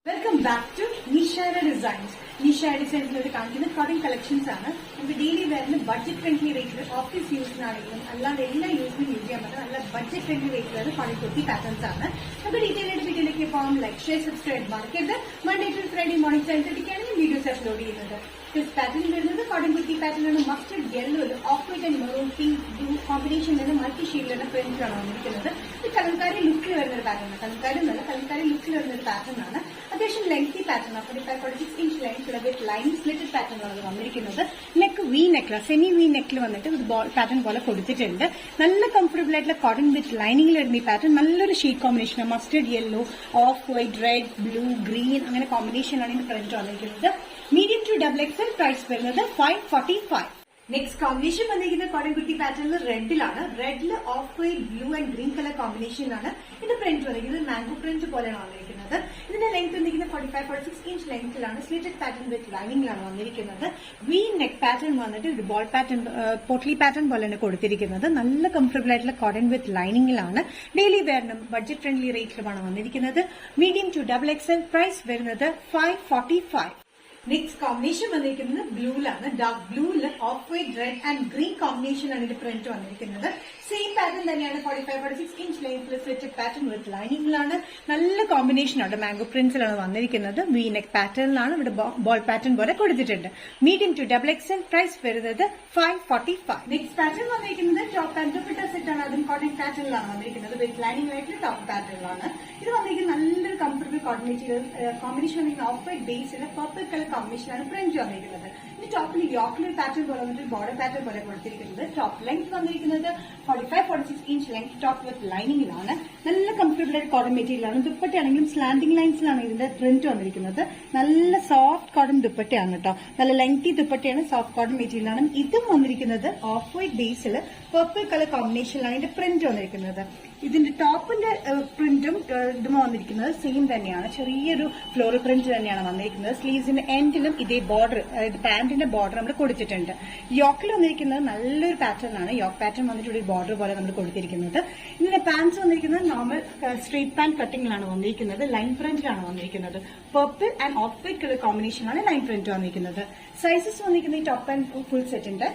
Welcome back to Nishara designs. Nishara ഡിസൈൻസിലൊരു കാണിക്കുന്ന cotton collections ആണ്. നമുക്ക് ഡെയിലി വെയറിന് ബഡ്ജറ്റ് ഫ്രണ്ട്ലി റേറ്റിൽ ഓഫീസ് യൂസിനാണെങ്കിലും അല്ലാതെ എല്ലാ യൂസിനും യൂസ് ചെയ്യാൻ പറ്റുന്ന നല്ല ബഡ്ജറ്റ് ഫ്രണ്ട്ലി റേറ്റിലാണ് കോട്ടൺ കുർത്തി പാറ്റേൺസ് ആണ്. നമുക്ക് ഡീറ്റെയിൽ ആയിട്ട് വീഡിയോയിലേക്ക് പോകാം. ലൈക്ക്, ഷെയർ, സബ്സ്ക്രൈബ് മറക്കരുത്. മൺഡേ ടു ഫ്രൈഡേ മോർണിംഗ് 10:30 ഞാൻ വീഡിയോസ് അപ്ലോഡ് ചെയ്യുന്നത്. പാറ്റേൺ വരുന്നത് കോട്ടൺ കുർത്തി പാറ്റേൺ ആണ്. Mustard yellow, off white and maroon, pink, blue combination വരുന്ന മൾട്ടി ഷെയ്ഡിലുള്ള പ്രിന്റ് ആണ് വന്നിരിക്കുന്നത്. ഇത് കലങ്കാരി ലുക്കിൽ വരുന്ന ഒരു പാറ്റേൺ ആണ്. കലങ്കാരി ലുക്കിൽ വരുന്ന ഒരു പാറ്റേൺ ആണ്. അത്യാവശ്യം ലെങ്തി പാറ്റേൺ ആണ്. 45-46 ഇഞ്ച് ലെങ്ത് വിത്ത് ലൈൻ സ്ലിറ്റഡ് പാറ്റേൺ ആണ് വന്നിരിക്കുന്നത്. നെക്ക് വി നെക്കില, സെമി വി നെക്കിൽ വന്നിട്ട് ഇത് പാറ്റേൺ പോലെ കൊടുത്തിട്ടുണ്ട്. നല്ല കംഫർട്ടബിൾ ആയിട്ടുള്ള കോട്ടൺ വിത്ത് ലൈനിങ്ങിൽ വരുന്ന ഈ പാറ്റേൺ നല്ലൊരു ഷെയ്ഡ് കോമ്പിനേഷൻ ആണ്. Mustard yellow, off white, red, blue, green അങ്ങനെ കോമ്പിനേഷനാണ് ഇതിന്റെ പ്രിന്റ് വന്നിരിക്കുന്നത്. Medium to double XL, price വരുന്നത് 545. നെക്സ്റ്റ് കോമ്പിനേഷൻ വന്നിരിക്കുന്ന കോട്ടൺ കുർത്തി പാറ്റേണിൽ റെഡിലാണ്. റെഡില് off white, blue and green colour കോമ്പിനേഷനാണ് ഇതിന്റെ പ്രിന്റ് വന്നിരിക്കുന്നത്. മാംഗോ പ്രിന്റ് പോലെയാണ് വന്നിരിക്കുന്നത്. ഇതിന്റെ ലെങ്ത് വന്നിരിക്കുന്നത് 45-46 ഇഞ്ച് ലെങ്ത്തിലാണ്. സ്ലിറ്റഡ് പാറ്റേൺ വിത്ത് ലൈനിങ്ങിലാണ് വന്നിരിക്കുന്നത്. വി നെക്ക് പാറ്റേൺ വന്നിട്ട് ഒരു ബോൾ പാറ്റേൺ, പോട്ട്ലി പാറ്റേൺ പോലെയാണ് കൊടുത്തിരിക്കുന്നത്. നല്ല കംഫർട്ടബിൾ ആയിട്ടുള്ള കോട്ടൺ വിത്ത് ലൈനിങ്ങിലാണ്. ഡെയിലി വെയറിനും ബഡ്ജറ്റ് ഫ്രണ്ട്ലി റേറ്റിലുമാണ് വന്നിരിക്കുന്നത്. Medium to double XL, price വരുന്നത് 545. നെക്സ്റ്റ് കോമ്പിനേഷൻ വന്നിരിക്കുന്നത് ബ്ലൂലാണ്. ഡാർക്ക് ബ്ലൂവിൽ off white, red and green കോമ്പിനേഷനാണ് ഇതിന്റെ പ്രിന്റ് വന്നിരിക്കുന്നത്. സെയിം പാറ്റേൺ തന്നെയാണ്. 45-46 ഇഞ്ച് ലെങ്ത്തിൽ സ്ലിറ്റഡ് പാറ്റേൺ വിത്ത് ലൈനിങ്ങിലാണ്. നല്ല കോമ്പിനേഷനാണ്. മാംഗോ പ്രിന്റ്സിലാണ് വന്നിരിക്കുന്നത്. വി നെക്ക് പാറ്റേണിലാണ്. ഇവിടെ ബോൾ പാറ്റേൺ പോലെ കൊടുത്തിട്ടുണ്ട്. Medium to double XL, price വരുന്നത് 545. നെക്സ്റ്റ് പാറ്റേൺ വന്നിരിക്കുന്നത് ടോപ്പ് ആൻഡ് ദുപ്പട്ട സെറ്റ് ആണ്. അതും കോട്ടൺ പാറ്റേണിലാണ് വന്നിരിക്കുന്നത്. വിത്ത് ലൈനിങ് ആയിട്ടുള്ള ടോപ്പ് പാറ്റേണിലാണ്. ഇത് വന്നിരിക്കുന്നത് നല്ലൊരു കംഫർട്ടബിൾ കോട്ടൺ മെറ്റീരിയൽ കോമ്പിനേഷൻ വന്നിരിക്കുന്ന of white Basil purple colour കോമ്പിനേഷനാണ് പ്രിന്റ് വന്നിരിക്കുന്നത്. ഈ ടോപ്പിൽ യോക്കിൽ പാറ്റേൺ പോലെ വന്നിട്ട് ബോർഡർ പാറ്റേൺ പോലെ കൊടുത്തിരിക്കുന്നത്. ടോപ്പ് ലെങ്ത് വന്നിരിക്കുന്നത് 45-46 ഇഞ്ച് ലെങ്ത് ടോപ്പ് വിത്ത് ലൈനിങ്ങിലാണ്. നല്ല കംഫർട്ടബിൾ ആയിട്ട് കോട്ടൺ മെറ്റീരിയലാണ്. ദുപ്പട്ടയാണെങ്കിലും സ്ലാൻഡിംഗ് ലൈൻസിലാണ് ഇതിന്റെ പ്രിന്റ് വന്നിരിക്കുന്നത്. നല്ല സോഫ്റ്റ് കോട്ടൺ ദുപ്പട്ടയാണ് കേട്ടോ. നല്ല ലെങ്തി ദുപ്പട്ടയാണ്. സോഫ്റ്റ് കോട്ടൺ മെറ്റീരിയലാണ്. ഇതും വന്നിരിക്കുന്നത് of white Basil purple colour കോമ്പിനേഷനിലാണ് ഇതിന്റെ പ്രിന്റ് വന്നിരിക്കുന്നത്. ഇതിന്റെ ടോപ്പിന്റെ പ്രിന്റും ഇതും വന്നിരിക്കുന്നത് സെയിം തന്നെയാണ്. ചെറിയൊരു ഫ്ലോറൽ പ്രിന്റ് തന്നെയാണ് വന്നിരിക്കുന്നത്. സ്ലീവ്സിന്റെ എൻഡിലും ഇതേ ബോർഡർ, പാന്റിന്റെ ബോർഡർ നമ്മൾ കൊടുത്തിട്ടുണ്ട്. യോക്കിൽ വന്നിരിക്കുന്നത് നല്ലൊരു പാറ്റേൺ ആണ്. യോക്ക് പാറ്റേൺ വന്നിട്ട് ഒരു ബോർഡർ പോലെ നമ്മൾ കൊടുത്തിരിക്കുന്നത്. ഇതിന്റെ പാന്റ്സ് വന്നിരിക്കുന്നത് നോർമൽ സ്ട്രേറ്റ് പാന്റ് കട്ടിംഗിലാണ് വന്നിരിക്കുന്നത്. ലൈൻ പ്രിന്റിലാണ് വന്നിരിക്കുന്നത്. Purple and of white colour കോമ്പിനേഷനാണ് ലൈൻ പ്രിന്റ് വന്നിരിക്കുന്നത്. സൈസസ് വന്നിരിക്കുന്നത് ഈ ടോപ്പ് ആൻഡ് ഫുൾ സെറ്റിന്റെ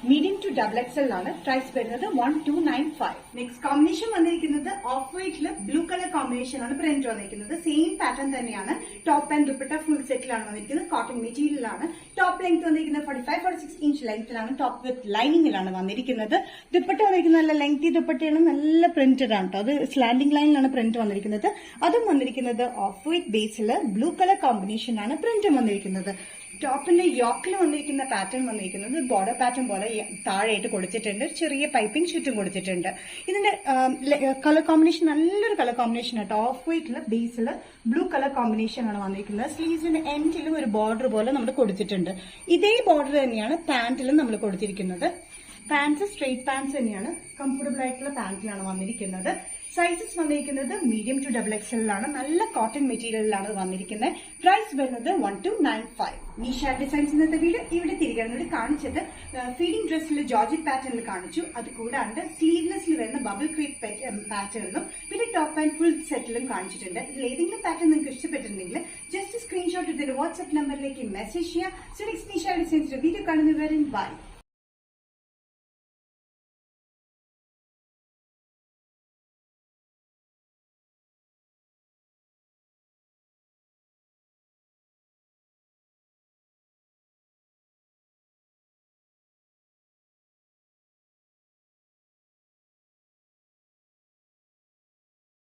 മീഡിയം ടു ഡബിൾ എക്സൽ ആണ്. പ്രൈസ് വരുന്നത് 1295. നെക്സ്റ്റ് കോമ്പിനേഷൻ വന്നിരിക്കുന്നത് ഓഫ് വൈറ്റില് ബ്ലൂ കളർ കോമ്പിനേഷൻ ആണ് പ്രിന്റ് വന്നിരിക്കുന്നത്. സെയിം പാറ്റേൺ തന്നെയാണ്. ടോപ്പ് ആൻഡ് ദുപ്പട്ട ഫുൾ സെറ്റിലാണ് വന്നിരിക്കുന്നത്. കോട്ടൺ മെറ്റീരിയലാണ്. ടോപ്പ് ലെങ്ത് വന്നിരിക്കുന്നത് 45-46 ഇഞ്ച് ലെങ്ത്തിലാണ്. ടോപ്പ് വിത്ത് ലൈനിങ്ങിലാണ് വന്നിരിക്കുന്നത്. ദുപ്പട്ട വന്നിരിക്കുന്നത് നല്ല ലെങ്തി ദുപ്പട്ടയാണ്. നല്ല പ്രിന്റഡ് ആണ് കേട്ടോ. അത് സ്ലാൻഡിംഗ് ലൈനിലാണ് പ്രിന്റ് വന്നിരിക്കുന്നത്. അതും വന്നിരിക്കുന്നത് of white Basil blue colour കോമ്പിനേഷനാണ് പ്രിന്റും വന്നിരിക്കുന്നത്. ടോപ്പിന്റെ യോക്കിൽ വന്നിരിക്കുന്ന പാറ്റേൺ വന്നിരിക്കുന്നത് ബോർഡർ പാറ്റേൺ പോലെ താഴെയായിട്ട് കൊടുത്തിട്ടുണ്ട്. ചെറിയ പൈപ്പിംഗ് ചുറ്റും കൊടുത്തിട്ടുണ്ട്. ഇതിന്റെ കളർ കോമ്പിനേഷൻ നല്ലൊരു കളർ കോമ്പിനേഷൻ ആട്ടോ. ഓഫ് വൈറ്റില് ബേസിൽ ബ്ലൂ കളർ കോമ്പിനേഷൻ ആണ് വന്നിരിക്കുന്നത്. സ്ലീവ്സിന്റെ എൻഡിലും ഒരു ബോർഡർ പോലെ നമ്മൾ കൊടുത്തിട്ടുണ്ട്. ഇതേ ബോർഡർ തന്നെയാണ് പാന്റിലും നമ്മൾ കൊടുത്തിരിക്കുന്നത്. പാന്റ്സ് സ്ട്രെയിറ്റ് പാന്റ്സ് തന്നെയാണ്. കംഫർട്ടബിൾ ആയിട്ടുള്ള പാന്റിലാണ് വന്നിരിക്കുന്നത്. സൈസസ് വന്നിരിക്കുന്നത് മീഡിയം ടു ഡബിൾ എക്സലിലാണ്. നല്ല കോട്ടൺ മെറ്റീരിയലിലാണ് വന്നിരിക്കുന്നത്. പ്രൈസ് വരുന്നത് 1295. നിഷ ഡിസൈൻസ് ഇന്നത്തെ വീഡിയോ ഇവിടെ തിരികെ കാണിച്ചത് ഫീഡിംഗ് ഡ്രസ്സിൽ ജോർജറ്റ് പാറ്റേണിൽ കാണിച്ചു. അത് കൂടാണ്ട് സ്ലീവ്ലെസ്സിൽ വരുന്ന ബബിൾ ക്രീപ്പ് പാറ്റേണിലും പിന്നെ ടോപ്പ് ആൻഡ് ഫുൾ സെറ്റിലും കാണിച്ചിട്ടുണ്ട്. ഇതിൽ ഏതെങ്കിലും പാറ്റേൺ നിങ്ങൾക്ക് ഇഷ്ടപ്പെട്ടിട്ടുണ്ടെങ്കിൽ ജസ്റ്റ് സ്ക്രീൻഷോട്ട് എടുത്തിട്ട് വാട്സ്ആപ്പ് നമ്പറിലേക്ക് മെസ്സേജ് ചെയ്യുക. സോ നെക്സ്റ്റ് നിഷ ഡിസൈൻസിന്റെ വീഡിയോ കാണുന്നവരെ ബൈ.